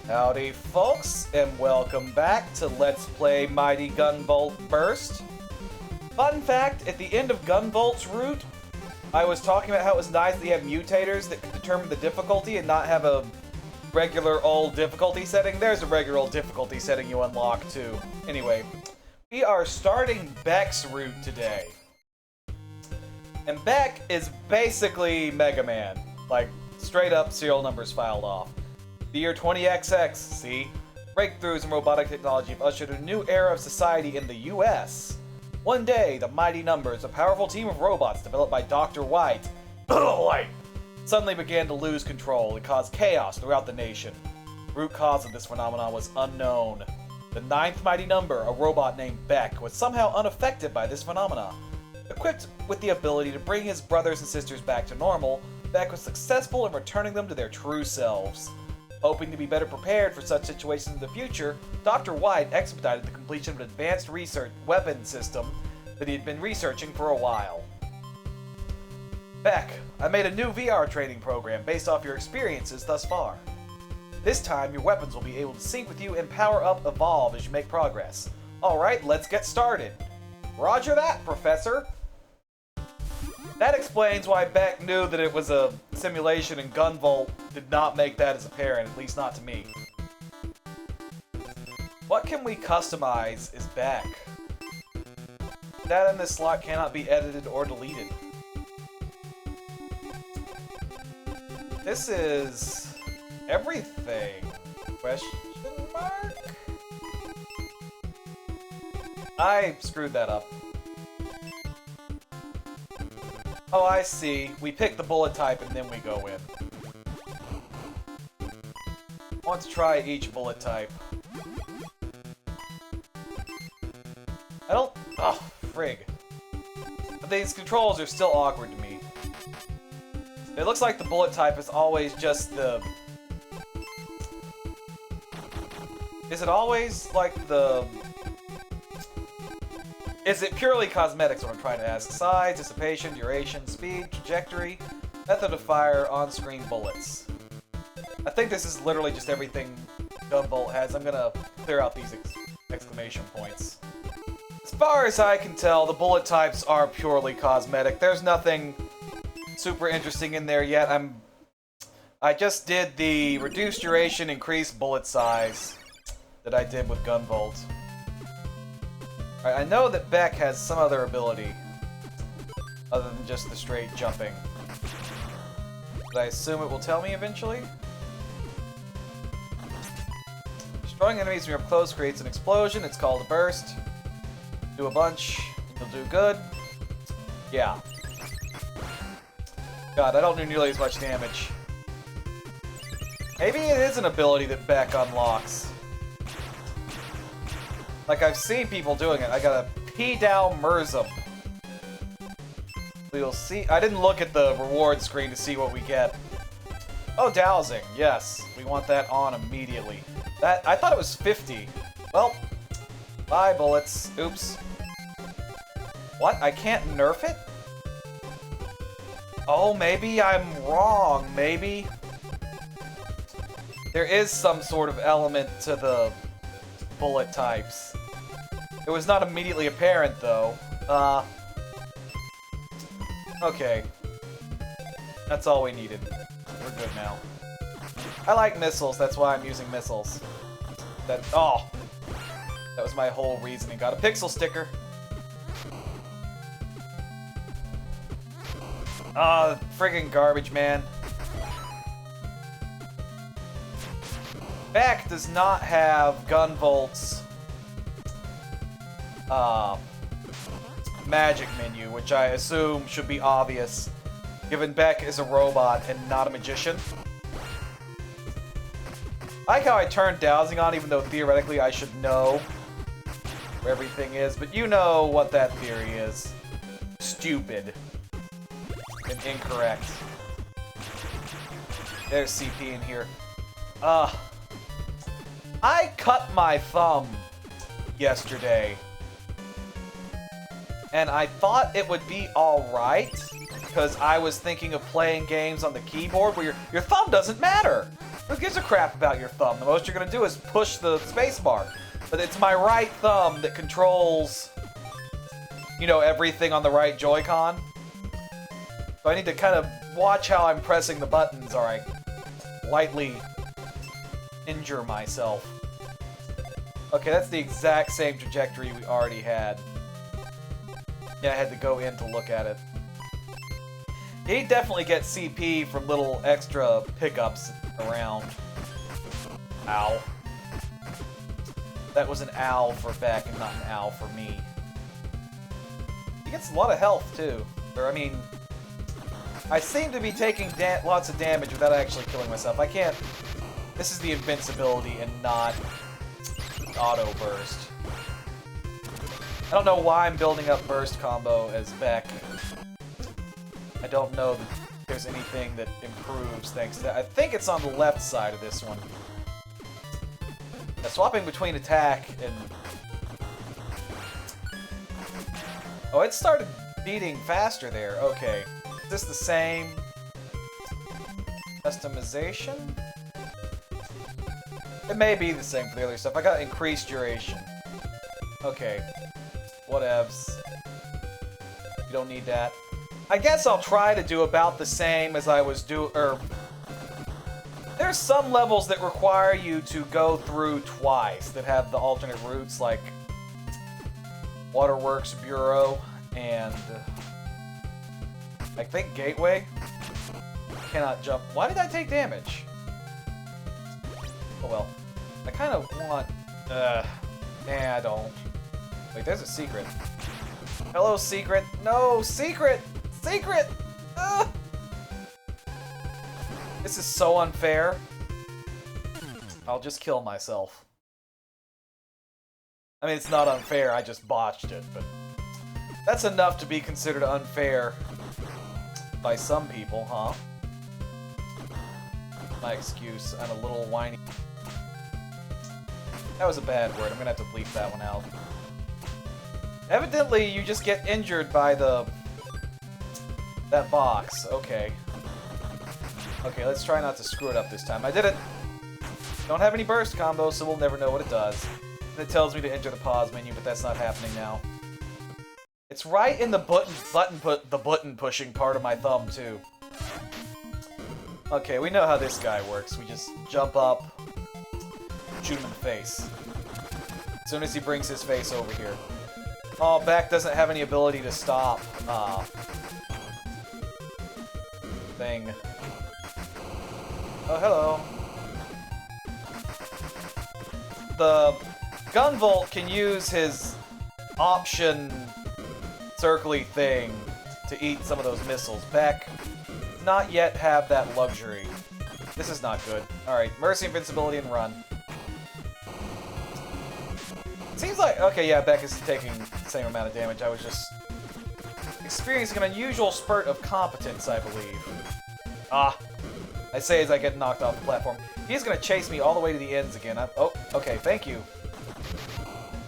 Howdy folks, and welcome back to Let's Play Mighty Gunvolt Burst. Fun fact, at the end of Gunvolt's route, I was talking about how it was nice that you have mutators that could determine the difficulty and not have a regular old difficulty setting. There's a regular old difficulty setting you unlock too. Anyway, we are starting Beck's route today. And Beck is basically Megaman, like straight up serial numbers filed off. The year 20XX, see? Breakthroughs in robotic technology have ushered a new era of society in the US. One day, the mighty numbers, a powerful team of robots developed by Dr. White, suddenly began to lose control and caused chaos throughout the nation. The root cause of this phenomenon was unknown. The ninth mighty number, a robot named Beck, was somehow unaffected by this phenomenon. Equipped with the ability to bring his brothers and sisters back to normal, Beck was successful in returning them to their true selves. Hoping to be better prepared for such situations in the future, Dr. White expedited the completion of an advanced research weapon system that he had been researching for a while. Beck, I made a new VR training program based off your experiences thus far. This time, your weapons will be able to sync with you and power up evolve as you make progress. Alright, let's get started. Roger that, Professor! That explains why Beck knew that it was a simulation and Gunvolt did not make that as apparent, at least not to me. What can we customize is Beck. Data in this slot cannot be edited or deleted. This is everything. Question mark? I screwed that up. Oh, I see. We pick the bullet type and then we go in. I want to try each bullet type. I don't... Oh, frig. But these controls are still awkward to me. It looks like the bullet type is always just the... Is it always like the... Is it purely cosmetics, what I'm trying to ask? Size, dissipation, duration, speed, trajectory, method of fire, on-screen bullets. I think this is literally just everything Gunvolt has. I'm gonna clear out these exclamation points. As far as I can tell, the bullet types are purely cosmetic. There's nothing super interesting in there yet. I just did the reduced duration, increased bullet size that I did with Gunvolt. Alright, I know that Beck has some other ability other than just the straight jumping. But I assume it will tell me eventually? Destroying enemies when you're up close creates an explosion. It's called a burst. Do a bunch. You'll do good. Yeah. God, I don't do nearly as much damage. Maybe it is an ability that Beck unlocks. Like, I've seen people doing it. I gotta pee down Merzum. We'll see. I didn't look at the reward screen to see what we get. Oh, dowsing. Yes. We want that on immediately. That I thought it was 50. Well, bye, bullets. Oops. What? I can't nerf it? Oh, maybe I'm wrong. Maybe. There is some sort of element to the bullet types. It was not immediately apparent, though. Okay. That's all we needed. We're good now. I like missiles, that's why I'm using missiles. Oh! That was my whole reasoning. Got a pixel sticker. Friggin' garbage, man. Beck does not have Gunvolt's magic menu, which I assume should be obvious, given Beck is a robot and not a magician. I like how I turned dowsing on, even though theoretically I should know where everything is, but you know what that theory is. Stupid. And incorrect. There's CP in here. I cut my thumb yesterday. And I thought it would be alright, because I was thinking of playing games on the keyboard where your thumb doesn't matter. Who gives a crap about your thumb? The most you're gonna do is push the spacebar. But it's my right thumb that controls, you know, everything on the right Joy-Con. So I need to kind of watch how I'm pressing the buttons or I lightly injure myself. Okay, that's the exact same trajectory we already had. Yeah, I had to go in to look at it. He definitely gets CP from little extra pickups around. Ow. That was an ow for Beck and not an ow for me. He gets a lot of health, too. Or, I mean, I seem to be taking lots of damage without actually killing myself. I can't... This is the invincibility and not auto burst. I don't know why I'm building up burst combo as Beck. I don't know that there's anything that improves thanks to that. I think it's on the left side of this one. Swapping between attack and... Oh, it started beating faster there. Okay. Is this the same customization? It may be the same for the other stuff. I got increased duration. Okay. Whatevs. You don't need that. I guess I'll try to do about the same as I was doing... There's some levels that require you to go through twice that have the alternate routes, like Waterworks Bureau and I think Gateway. Cannot jump. Why did I take damage? Oh well. I kind of want... Nah, I don't. Wait, there's a secret. Hello, secret. No, secret! Secret! This is so unfair. I'll just kill myself. I mean, it's not unfair, I just botched it, but... That's enough to be considered unfair by some people, huh? My excuse, I'm a little whiny. That was a bad word, I'm gonna have to bleep that one out. Evidently, you just get injured by that box, okay. Okay, let's try not to screw it up this time. I did it! Don't have any burst combos, so we'll never know what it does. And it tells me to enter the pause menu, but that's not happening now. It's right in the button pushing part of my thumb, too. Okay, we know how this guy works. We just jump up, shoot him in the face. As soon as he brings his face over here. Oh, Beck doesn't have any ability to stop. Thing. Oh, hello. The Gunvolt can use his option circly thing to eat some of those missiles. Beck, not yet have that luxury. This is not good. Alright, Mercy, Invincibility, and run. Seems like... Okay, yeah, Beck is taking the same amount of damage. I was just experiencing an unusual spurt of competence, I believe. I say as I get knocked off the platform. He's gonna chase me all the way to the ends again. Oh, okay, thank you.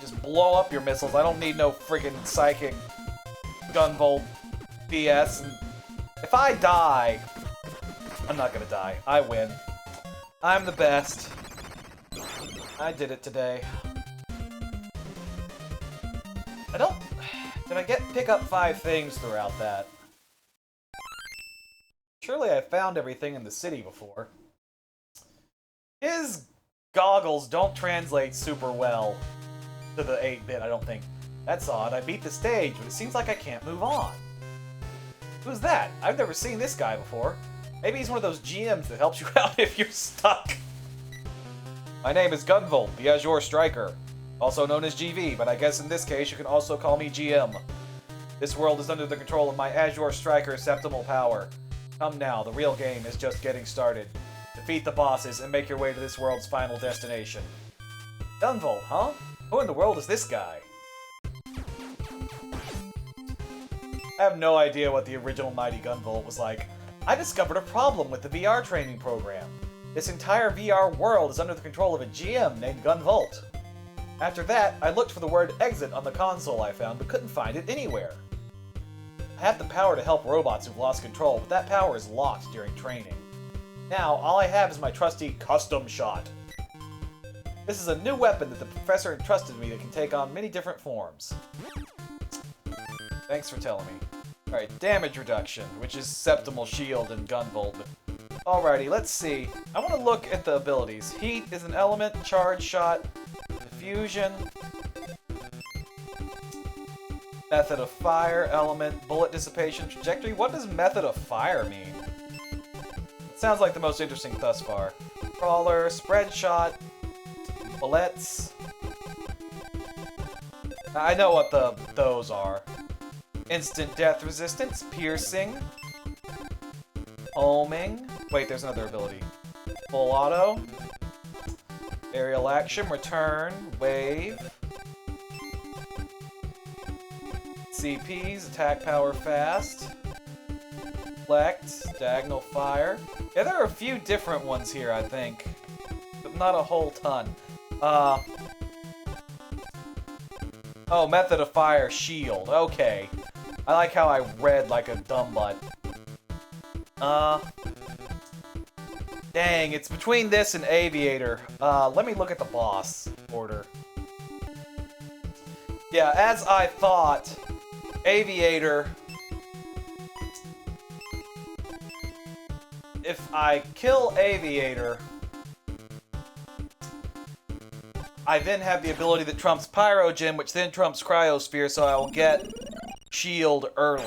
Just blow up your missiles. I don't need no friggin' psychic Gunvolt BS. And if I die, I'm not gonna die. I win. I'm the best. I did it today. I don't... Did I pick up 5 things throughout that? Surely I found everything in the city before. His goggles don't translate super well to the 8-bit, I don't think. That's odd. I beat the stage, but it seems like I can't move on. Who's that? I've never seen this guy before. Maybe he's one of those GMs that helps you out if you're stuck. My name is Gunvolt, the Azure Striker. Also known as GV, but I guess in this case you can also call me GM. This world is under the control of my Azure Striker Septimal Power. Come now, the real game is just getting started. Defeat the bosses and make your way to this world's final destination. Gunvolt, huh? Who in the world is this guy? I have no idea what the original Mighty Gunvolt was like. I discovered a problem with the VR training program. This entire VR world is under the control of a GM named Gunvolt. After that, I looked for the word exit on the console I found, but couldn't find it anywhere. I have the power to help robots who've lost control, but that power is locked during training. Now, all I have is my trusty custom shot. This is a new weapon that the professor entrusted me that can take on many different forms. Thanks for telling me. Alright, damage reduction, which is Septimal Shield and Gunvolt. Alrighty, let's see. I want to look at the abilities. Heat is an element, charge shot, diffusion, method of fire, element, bullet dissipation, trajectory. What does method of fire mean? It sounds like the most interesting thus far. Crawler, spread shot, bullets. I know what those are. Instant death resistance, piercing, homing. Wait, there's another ability. Full auto, aerial action, return, wave, CPs, attack power fast, deflect, diagonal fire. Yeah, there are a few different ones here, I think, but not a whole ton. Oh, method of fire, shield. Okay. I like how I read like a dumb butt. Dang, it's between this and Aviator. Let me look at the boss order. Yeah, as I thought, Aviator... If I kill Aviator, I then have the ability that trumps Pyrogen, which then trumps Cryosphere, so I will get Shield early.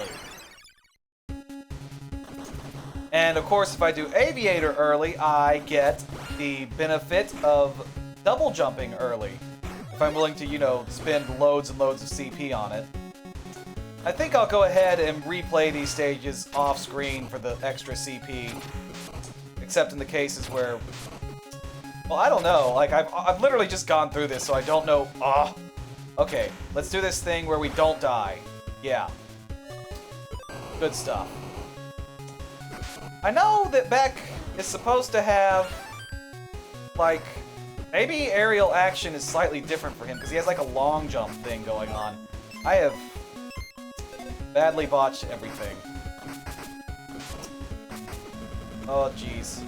And of course, if I do Aviator early, I get the benefit of double jumping early. If I'm willing to, you know, spend loads and loads of CP on it. I think I'll go ahead and replay these stages off screen for the extra CP. Except in the cases where... Well, I don't know. Like, I've literally just gone through this, so I don't know... Okay, let's do this thing where we don't die. Yeah. Good stuff. I know that Beck is supposed to have, like, maybe aerial action is slightly different for him, because he has, like, a long jump thing going on. I have badly botched everything. Oh, jeez.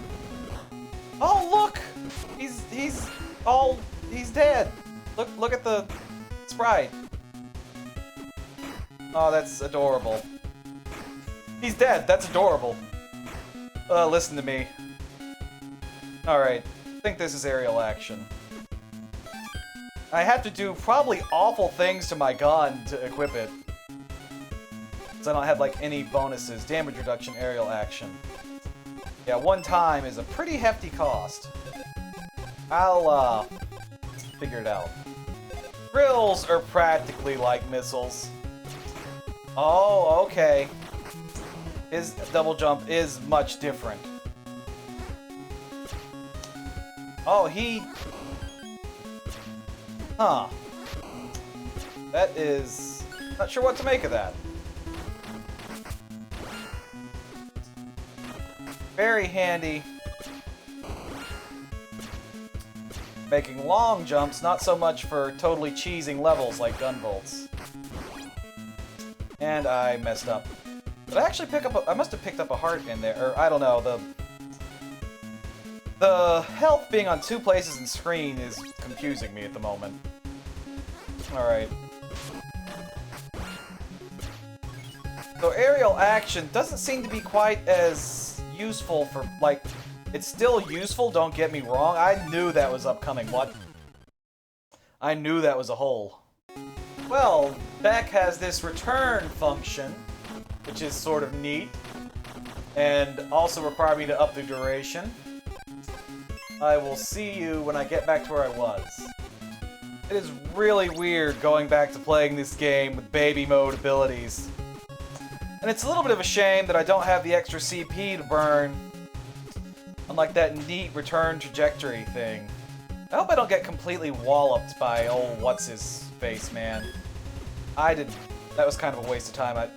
Oh, look! He's dead! Look at the sprite. Oh, that's adorable. He's dead, that's adorable. Listen to me. Alright, I think this is aerial action. I have to do probably awful things to my gun to equip it. Because I don't have, like, any bonuses. Damage reduction, aerial action. Yeah, one time is a pretty hefty cost. I'll, figure it out. Drills are practically like missiles. Oh, okay. His double jump is much different. Oh, he... Huh. That is... Not sure what to make of that. Very handy. Making long jumps, not so much for totally cheesing levels like Gunvolts. And I messed up. Did I actually pick up I must have picked up a heart in there, or I don't know, the health being on two places in screen is confusing me at the moment. Alright. So aerial action doesn't seem to be quite as useful for, like, it's still useful, don't get me wrong. I knew that was upcoming. What? I knew that was a hole. Well, Beck has this return function, which is sort of neat, and also require me to up the duration. I will see you when I get back to where I was. It is really weird going back to playing this game with baby mode abilities. And it's a little bit of a shame that I don't have the extra CP to burn, unlike that neat return trajectory thing. I hope I don't get completely walloped by old what's-his-face, man. That was kind of a waste of time.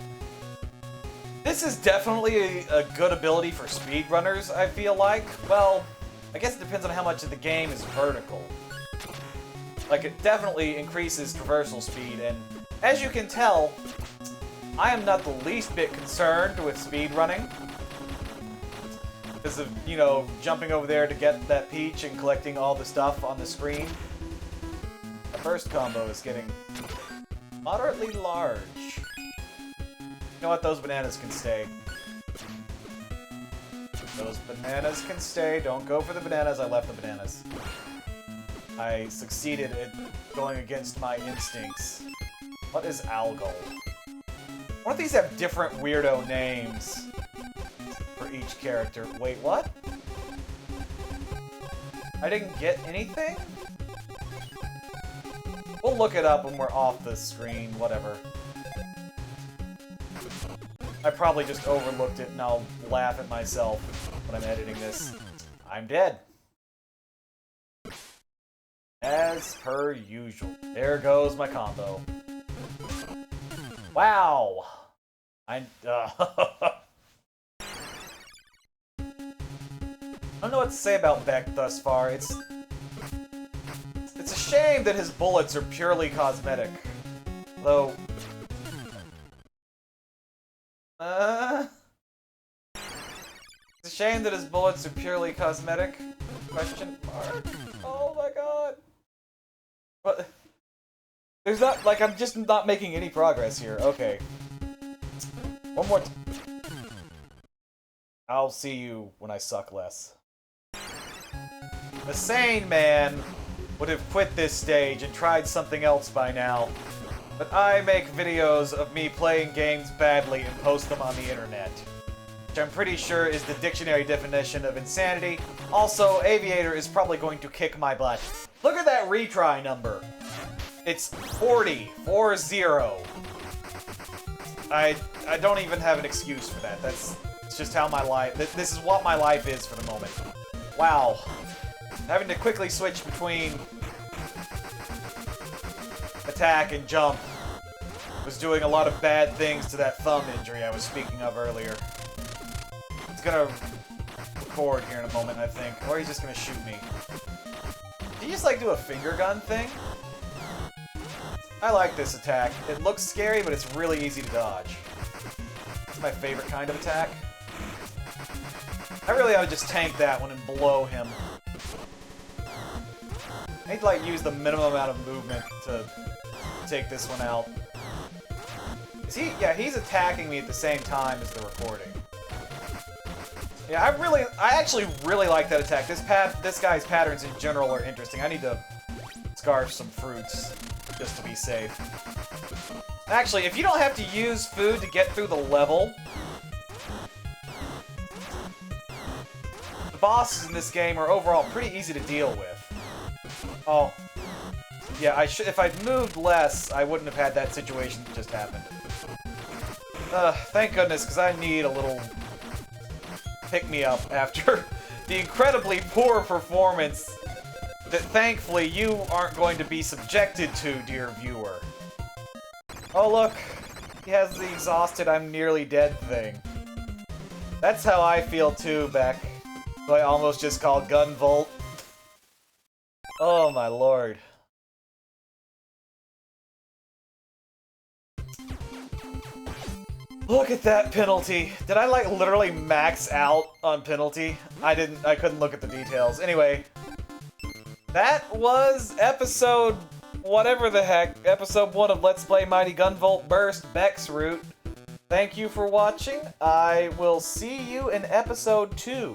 This is definitely a good ability for speedrunners, I feel like. Well, I guess it depends on how much of the game is vertical. Like, it definitely increases traversal speed, and as you can tell, I am not the least bit concerned with speedrunning. Because of, you know, jumping over there to get that peach and collecting all the stuff on the screen. The first combo is getting moderately large. You know what? Those bananas can stay. Those bananas can stay. Don't go for the bananas. I left the bananas. I succeeded at going against my instincts. What is Algol? One of these have different weirdo names for each character. Wait, what? I didn't get anything? We'll look it up when we're off the screen, whatever. I probably just overlooked it and I'll laugh at myself when I'm editing this. I'm dead. As per usual. There goes my combo. Wow! I don't know what to say about Beck thus far. It's a shame that his bullets are purely cosmetic. Though... It's a shame that his bullets are purely cosmetic? Question mark? Oh my god. But... There's not, like, I'm just not making any progress here. Okay. One more I'll see you when I suck less. A sane man would have quit this stage and tried something else by now. But I make videos of me playing games badly and post them on the internet. Which I'm pretty sure is the dictionary definition of insanity. Also, Aviator is probably going to kick my butt. Look at that retry number. It's 40. 4-0. I don't even have an excuse for that. It's just how my life... This is what my life is for the moment. Wow. Having to quickly switch between attack and jump was doing a lot of bad things to that thumb injury I was speaking of earlier. It's gonna record here in a moment, I think. Or he's just gonna shoot me. Did he just, like, do a finger gun thing? I like this attack. It looks scary, but it's really easy to dodge. It's my favorite kind of attack. I really ought to just tank that one and blow him. I need to, like, use the minimum amount of movement to take this one out. Is he? Yeah, he's attacking me at the same time as the recording. Yeah, I actually really like that attack. This guy's patterns in general are interesting. I need to scarf some fruits just to be safe. Actually, if you don't have to use food to get through the level, the bosses in this game are overall pretty easy to deal with. Oh. Yeah, if I'd moved less, I wouldn't have had that situation that just happened. Thank goodness, because I need a little pick-me-up after the incredibly poor performance that thankfully you aren't going to be subjected to, dear viewer. Oh look, he has the exhausted I'm nearly dead thing. That's how I feel too, Beck. Who I almost just called Gunvolt. Oh my lord. Look at that penalty. Did I, like, literally max out on penalty? I couldn't look at the details. Anyway, that was episode whatever the heck, episode 1 of Let's Play Mighty Gunvolt Burst, Beck's Route. Thank you for watching. I will see you in episode 2.